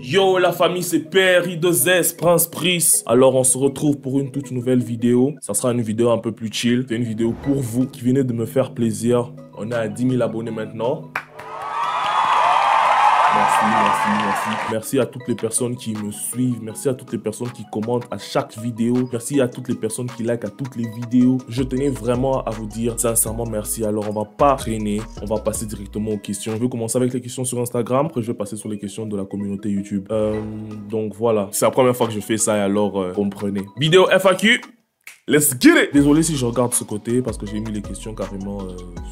Yo la famille, c'est Père I2S, Prince Pris. Alors on se retrouve pour une toute nouvelle vidéo. Ça sera une vidéo un peu plus chill. C'est une vidéo pour vous qui venez de me faire plaisir. On est à 10 000 abonnés maintenant. Merci à toutes les personnes qui me suivent. Merci à toutes les personnes qui commentent à chaque vidéo. Merci à toutes les personnes qui likent à toutes les vidéos. Je tenais vraiment à vous dire sincèrement merci. Alors on va pas traîner, on va passer directement aux questions. Je vais commencer avec les questions sur Instagram. Après je vais passer sur les questions de la communauté YouTube. Donc voilà, c'est la première fois que je fais ça et alors comprenez. Vidéo FAQ. Let's get it! Désolé si je regarde ce côté parce que j'ai mis les questions carrément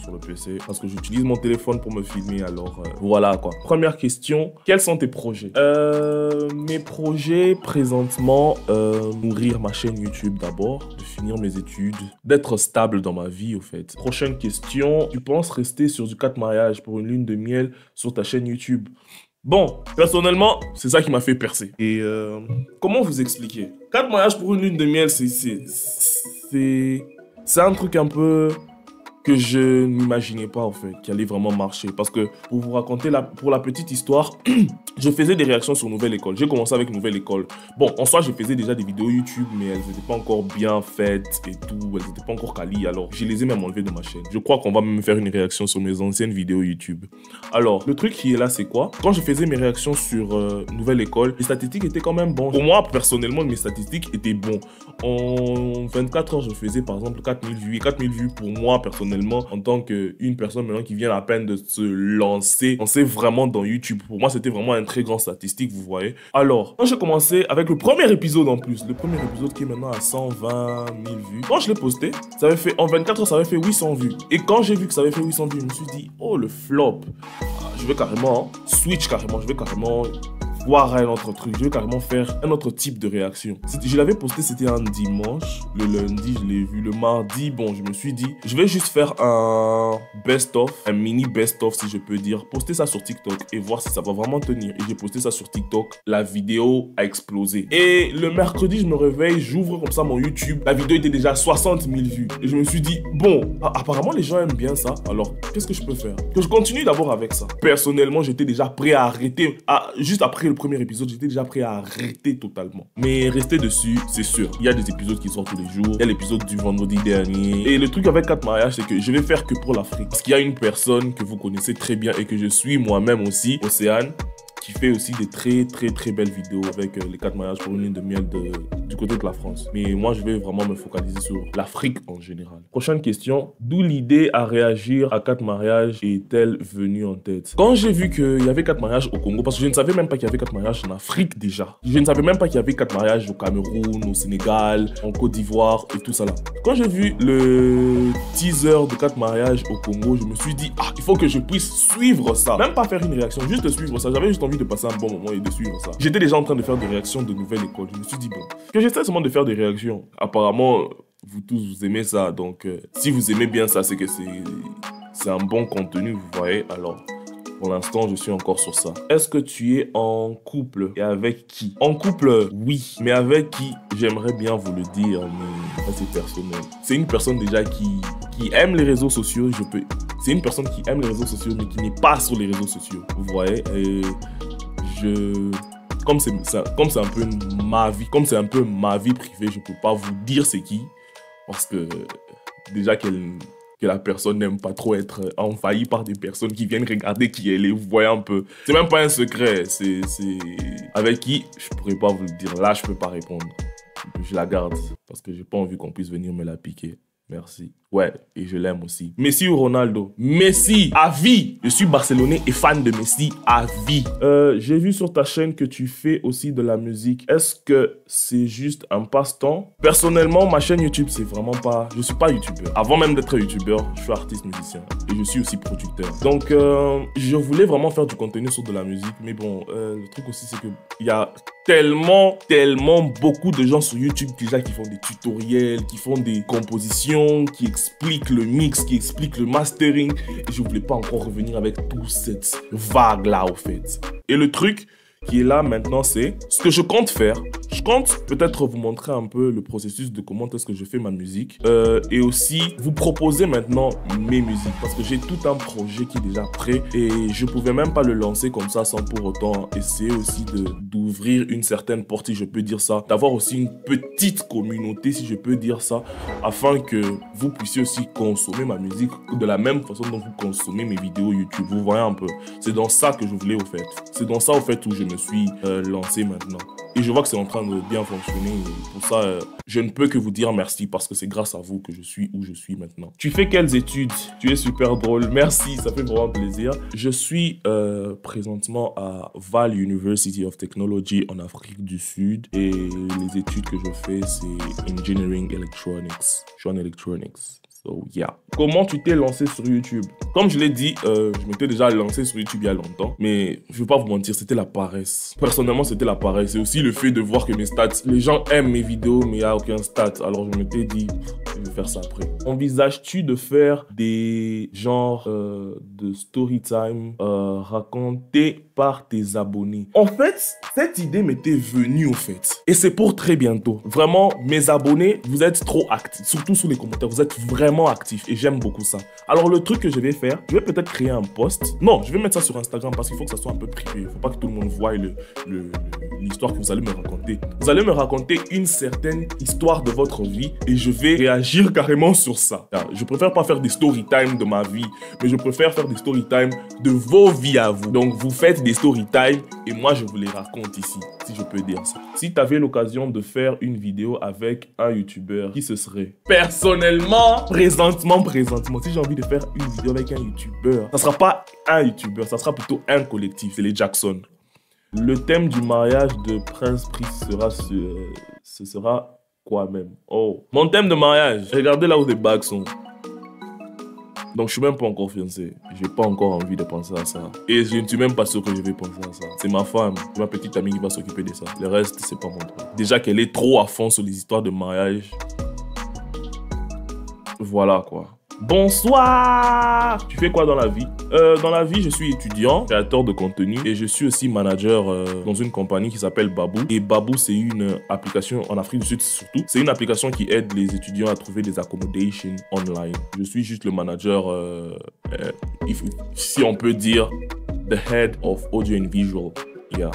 sur le PC. Parce que j'utilise mon téléphone pour me filmer, alors voilà quoi. Première question, quels sont tes projets? Mes projets présentement, nourrir ma chaîne YouTube d'abord, de finir mes études, d'être stable dans ma vie au fait. Prochaine question, tu penses rester sur du 4 mariages pour une lune de miel sur ta chaîne YouTube? Bon, personnellement, c'est ça qui m'a fait percer. Et comment vous expliquer? 4 mariages pour une lune de miel, c'est un truc un peu que je n'imaginais pas en fait, qui allait vraiment marcher. Parce que pour vous raconter, pour la petite histoire, je faisais des réactions sur Nouvelle École. J'ai commencé avec Nouvelle École. Bon, en soi, je faisais déjà des vidéos YouTube, mais elles n'étaient pas encore bien faites et tout. Elles n'étaient pas encore quali. Alors, je les ai même enlevées de ma chaîne. Je crois qu'on va même faire une réaction sur mes anciennes vidéos YouTube. Alors, le truc qui est là, c'est quoi? Quand je faisais mes réactions sur Nouvelle École, les statistiques étaient quand même bonnes. Pour moi, personnellement, mes statistiques étaient bons. En 24 heures, je faisais par exemple 4000 vues. 4000 vues pour moi, personnellement, en tant qu'une personne maintenant qui vient à peine de se lancer vraiment dans YouTube. Pour moi, c'était vraiment un très grand statistique, vous voyez. Alors, quand j'ai commencé avec le premier épisode en plus, le premier épisode qui est maintenant à 120 000 vues, quand je l'ai posté, ça avait fait, en 24 heures, ça avait fait 800 vues. Et quand j'ai vu que ça avait fait 800 vues, je me suis dit, oh, le flop. Je vais carrément switch carrément, je vais carrément voir un autre truc, je vais carrément faire un autre type de réaction. Je l'avais posté, c'était un dimanche, le lundi je l'ai vu, le mardi, bon je me suis dit, je vais juste faire un best-of, un mini best-of si je peux dire, poster ça sur TikTok et voir si ça va vraiment tenir. Et j'ai posté ça sur TikTok, la vidéo a explosé. Et le mercredi je me réveille, j'ouvre comme ça mon YouTube, la vidéo était déjà à 60 000 vues. Et je me suis dit, bon, apparemment les gens aiment bien ça, alors qu'est-ce que je peux faire? Que je continue d'abord avec ça. Personnellement j'étais déjà prêt à arrêter, juste après le premier épisode, j'étais déjà prêt à arrêter totalement. Mais rester dessus, c'est sûr. Il y a des épisodes qui sortent tous les jours. Il y a l'épisode du vendredi dernier. Et le truc avec 4 mariages, c'est que je vais faire que pour l'Afrique. Parce qu'il y a une personne que vous connaissez très bien et que je suis moi-même aussi, Océane, qui fait aussi des très belles vidéos avec les 4 mariages pour une lune de miel du côté de la France. Mais moi, je vais vraiment me focaliser sur l'Afrique en général. Prochaine question. D'où l'idée à réagir à 4 mariages est-elle venue en tête? Quand j'ai vu qu'il y avait 4 mariages au Congo, parce que je ne savais même pas qu'il y avait 4 mariages en Afrique déjà. Je ne savais même pas qu'il y avait 4 mariages au Cameroun, au Sénégal, en Côte d'Ivoire et tout ça là. Quand j'ai vu le teaser de 4 mariages au Congo, je me suis dit, il faut que je puisse suivre ça. Même pas faire une réaction, juste suivre ça. J'avais juste envie de passer un bon moment et de suivre ça. J'étais déjà en train de faire des réactions de Nouvelle École. Je me suis dit, bon, que j'essaie seulement de faire des réactions. Apparemment, vous tous, vous aimez ça. Donc, si vous aimez bien ça, c'est que c'est un bon contenu, vous voyez. Alors, pour l'instant, je suis encore sur ça. Est-ce que tu es en couple et avec qui? En couple, oui. Mais avec qui? J'aimerais bien vous le dire, mais ça, c'est personnel. C'est une personne déjà qui aime les réseaux sociaux. C'est une personne qui aime les réseaux sociaux, mais qui n'est pas sur les réseaux sociaux. Vous voyez? Et comme c'est un peu ma vie, comme c'est un peu ma vie privée, je peux pas vous dire c'est qui. Parce que déjà que la personne n'aime pas trop être envahie par des personnes qui viennent regarder qui elle est. Vous voyez un peu. C'est même pas un secret. C'est avec qui, je pourrais pas vous le dire. Là, je peux pas répondre. Je la garde parce que j'ai pas envie qu'on puisse venir me la piquer. Merci. Ouais, et je l'aime aussi. Messi ou Ronaldo? Messi, à vie. Je suis barcelonais et fan de Messi à vie. J'ai vu sur ta chaîne que tu fais aussi de la musique. Est-ce que c'est juste un passe-temps? Personnellement, ma chaîne YouTube, c'est vraiment pas... Je suis pas youtubeur. Avant même d'être youtubeur, je suis artiste musicien. Et je suis aussi producteur. Donc, je voulais vraiment faire du contenu sur de la musique. Mais bon, le truc aussi, c'est que il y a tellement beaucoup de gens sur YouTube déjà qui font des tutoriels, qui font des compositions, qui expliquent le mix, qui expliquent le mastering. Et je voulais pas encore revenir avec toute cette vague là au fait. Et le truc qui est là maintenant, c'est ce que je compte faire. Je compte peut-être vous montrer un peu le processus de comment est-ce que je fais ma musique et aussi vous proposer maintenant mes musiques parce que j'ai tout un projet qui est déjà prêt et je pouvais même pas le lancer comme ça sans pour autant essayer aussi d'ouvrir une certaine porte, si je peux dire ça, d'avoir aussi une petite communauté, si je peux dire ça, afin que vous puissiez aussi consommer ma musique de la même façon dont vous consommez mes vidéos YouTube. Vous voyez un peu, c'est dans ça que je voulais au fait. C'est dans ça au fait où je me suis lancé maintenant. Et je vois que c'est en train de bien fonctionner. Et pour ça, je ne peux que vous dire merci parce que c'est grâce à vous que je suis où je suis maintenant. Tu fais quelles études? Tu es super drôle. Merci, ça fait vraiment plaisir. Je suis présentement à Vaal University of Technology en Afrique du Sud. Et les études que je fais, c'est Engineering Electronics. Je suis en Electronics. So, yeah. Comment tu t'es lancé sur YouTube? Comme je l'ai dit, je m'étais déjà lancé sur YouTube il y a longtemps. Mais je ne vais pas vous mentir, c'était la paresse. Personnellement, c'était la paresse. C'est aussi le fait de voir que mes stats, les gens aiment mes vidéos, mais il n'y a aucun stat. Alors je m'étais dit, je vais faire ça après. Envisages-tu de faire des genres de story time racontés par tes abonnés? En fait, cette idée m'était venue au fait. Et c'est pour très bientôt. Vraiment, mes abonnés, vous êtes trop actifs. Surtout sous les commentaires, vous êtes vraiment actifs. Et j'aime beaucoup ça. Alors le truc que je vais faire, je vais peut-être créer un post. Non, je vais mettre ça sur Instagram parce qu'il faut que ça soit un peu privé. Il ne faut pas que tout le monde voie l'histoire que vous allez me raconter. Vous allez me raconter une certaine histoire de votre vie et je vais réagir carrément sur ça. Je préfère pas faire des story time de ma vie, mais je préfère faire des story time de vos vies à vous. Donc vous faites des story time et moi je vous les raconte ici, si je peux dire ça. Si tu avais l'occasion de faire une vidéo avec un YouTuber, qui ce serait? Personnellement, présentement, si j'ai envie de faire une vidéo avec un YouTuber, ça sera pas un YouTuber, ça sera plutôt un collectif, c'est les Jackson. Le thème du mariage de Prince Pris sera ce sera quoi même? Oh, mon thème de mariage, regardez là où les bagues sont. Donc je suis même pas encore fiancé, j'ai pas encore envie de penser à ça. Et je ne suis même pas sûr que je vais penser à ça. C'est ma femme, ma petite amie qui va s'occuper de ça. Le reste, c'est pas mon truc. Déjà qu'elle est trop à fond sur les histoires de mariage. Voilà quoi. Bonsoir! Tu fais quoi dans la vie? Dans la vie, je suis étudiant, créateur de contenu et je suis aussi manager dans une compagnie qui s'appelle Babou. Et Babou, c'est une application en Afrique du Sud surtout. C'est une application qui aide les étudiants à trouver des accommodations online. Je suis juste le manager, si on peut dire, the head of audio and visual. Yeah.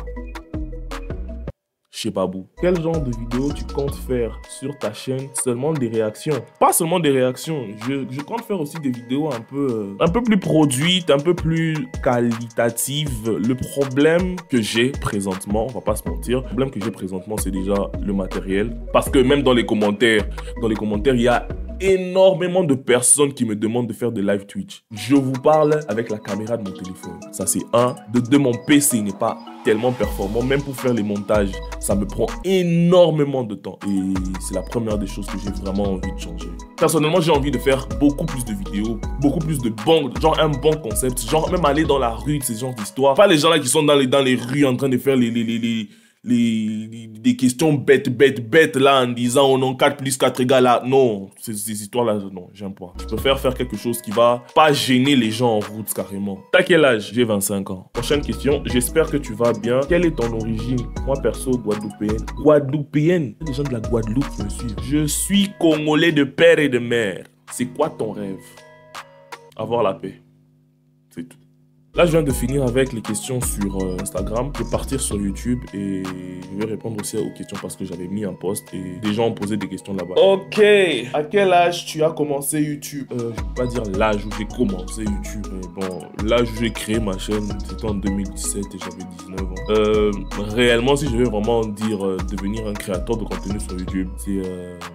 Chez Babou. Quel genre de vidéo tu comptes faire sur ta chaîne? Seulement des réactions? Pas seulement des réactions, je compte faire aussi des vidéos un peu plus produites, un peu plus qualitatives. Le problème que j'ai présentement, on va pas se mentir, le problème que j'ai présentement, c'est déjà le matériel. Parce que même dans les commentaires, il y a énormément de personnes qui me demandent de faire des live Twitch. Je vous parle avec la caméra de mon téléphone. Ça, c'est un. De deux, mon PC n'est pas tellement performant. Même pour faire les montages, ça me prend énormément de temps. Et c'est la première des choses que j'ai vraiment envie de changer. Personnellement, j'ai envie de faire beaucoup plus de vidéos, beaucoup plus de bons, genre un bon concept, genre même aller dans la rue de ces genres d'histoires. Pas les gens là qui sont dans les rues en train de faire des questions bêtes là en disant oh non 4 plus 4 égale à... Non, ces histoires là, non, j'aime pas. Je préfère faire quelque chose qui va pas gêner les gens en route carrément. T'as quel âge? J'ai 25 ans. Prochaine question, j'espère que tu vas bien. Quelle est ton origine? Moi perso, guadeloupéenne. Guadeloupéenne? Les gens de la Guadeloupe me suivent. Je suis congolais de père et de mère. C'est quoi ton rêve? Avoir la paix. C'est tout. Là, je viens de finir avec les questions sur Instagram. Je vais partir sur YouTube et je vais répondre aussi aux questions parce que j'avais mis un post et des gens ont posé des questions là-bas. Ok, à quel âge tu as commencé YouTube? Je ne peux pas dire l'âge où j'ai commencé YouTube, mais bon, l'âge où j'ai créé ma chaîne, c'était en 2017 et j'avais 19 ans. Réellement, si je vais vraiment dire devenir un créateur de contenu sur YouTube, c'est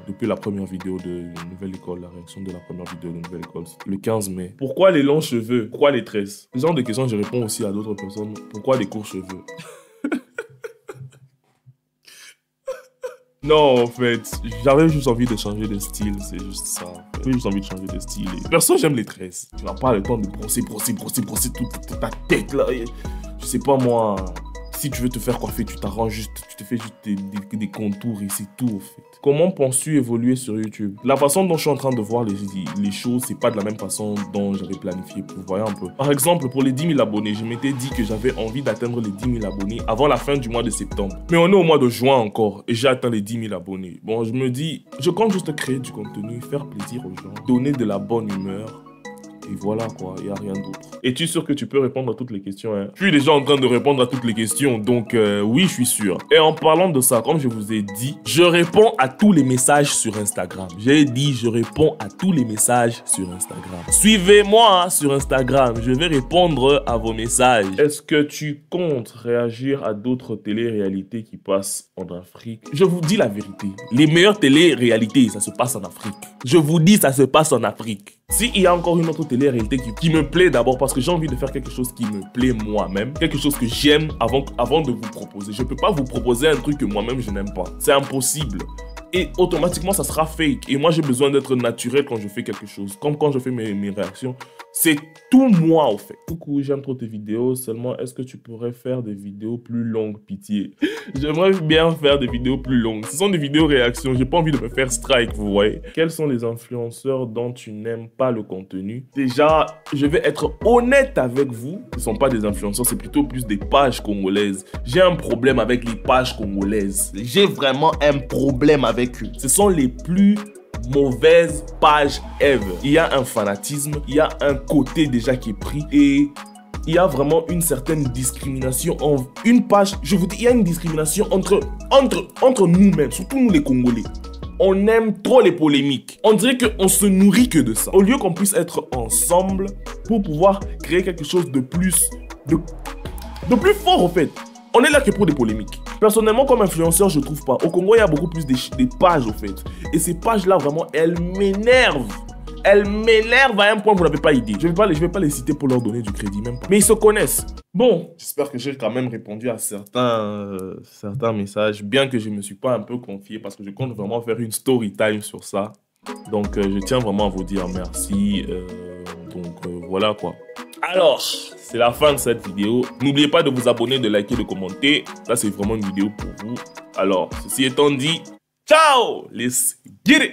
depuis la première vidéo de Nouvelle École, la réaction de la première vidéo de Nouvelle École, le 15 mai. Pourquoi les longs cheveux? Pourquoi les tresses? Ce genre de questions, je réponds aussi à d'autres personnes. Pourquoi les courts cheveux? Non, en fait, j'avais juste envie de changer de style, c'est juste ça. J'avais juste envie de changer de style. Perso, j'aime les tresses. Tu n'as pas le temps de brosser toute ta tête là. Je sais pas moi. Si tu veux te faire coiffer, tu t'arranges juste, tu te fais juste des contours et c'est tout, au fait. Comment penses-tu évoluer sur YouTube? La façon dont je suis en train de voir les choses, c'est pas de la même façon dont j'avais planifié. Vous voyez un peu. Par exemple, pour les 10 000 abonnés, je m'étais dit que j'avais envie d'atteindre les 10 000 abonnés avant la fin du mois de septembre. Mais on est au mois de juin encore et j'ai atteint les 10 000 abonnés. Bon, je me dis, je compte juste créer du contenu, faire plaisir aux gens, donner de la bonne humeur. Et voilà quoi, il n'y a rien d'autre. Es-tu sûr que tu peux répondre à toutes les questions hein? Je suis déjà en train de répondre à toutes les questions, donc oui, je suis sûr. Et en parlant de ça, comme je vous ai dit, je réponds à tous les messages sur Instagram. J'ai dit, je réponds à tous les messages sur Instagram. Suivez-moi hein, sur Instagram, je vais répondre à vos messages. Est-ce que tu comptes réagir à d'autres télé-réalités qui passent en Afrique? Je vous dis la vérité, les meilleures télé-réalités, ça se passe en Afrique. Je vous dis, ça se passe en Afrique. S'il y a encore une autre télé-réalité qui me plaît d'abord, parce que j'ai envie de faire quelque chose qui me plaît moi-même, quelque chose que j'aime avant de vous proposer. Je ne peux pas vous proposer un truc que moi-même je n'aime pas. C'est impossible. Et automatiquement, ça sera fake. Et moi, j'ai besoin d'être naturel quand je fais quelque chose. Comme quand je fais mes réactions. C'est tout moi, au fait. Coucou, j'aime trop tes vidéos. Seulement, est-ce que tu pourrais faire des vidéos plus longues, pitié? J'aimerais bien faire des vidéos plus longues. Ce sont des vidéos réactions. J'ai pas envie de me faire strike, vous voyez. Quels sont les influenceurs dont tu n'aimes pas le contenu? Déjà, je vais être honnête avec vous. Ce ne sont pas des influenceurs, c'est plutôt plus des pages congolaises. J'ai un problème avec les pages congolaises. J'ai vraiment un problème avec eux. Ce sont les plus mauvaises pages ever. Il y a un fanatisme, il y a un côté déjà qui est pris et il y a vraiment une certaine discrimination en une page. Je vous dis, il y a une discrimination entre nous-mêmes, surtout nous les Congolais. On aime trop les polémiques. On dirait qu'on se nourrit que de ça. Au lieu qu'on puisse être ensemble pour pouvoir créer quelque chose de plus fort en fait. On est là que pour des polémiques. Personnellement, comme influenceur, je trouve pas. Au Congo, il y a beaucoup plus des pages, au fait. Et ces pages-là, vraiment, elles m'énervent. Elles m'énervent à un point, vous n'avez pas idée. Je vais pas les citer pour leur donner du crédit, même pas. Mais ils se connaissent. Bon, j'espère que j'ai quand même répondu à certains messages, bien que je me suis pas un peu confié, parce que je compte vraiment faire une story time sur ça. Donc, je tiens vraiment à vous dire merci. Voilà quoi. Alors, c'est la fin de cette vidéo. N'oubliez pas de vous abonner, de liker, de commenter. Là, c'est vraiment une vidéo pour vous. Alors, ceci étant dit, ciao! Let's get it!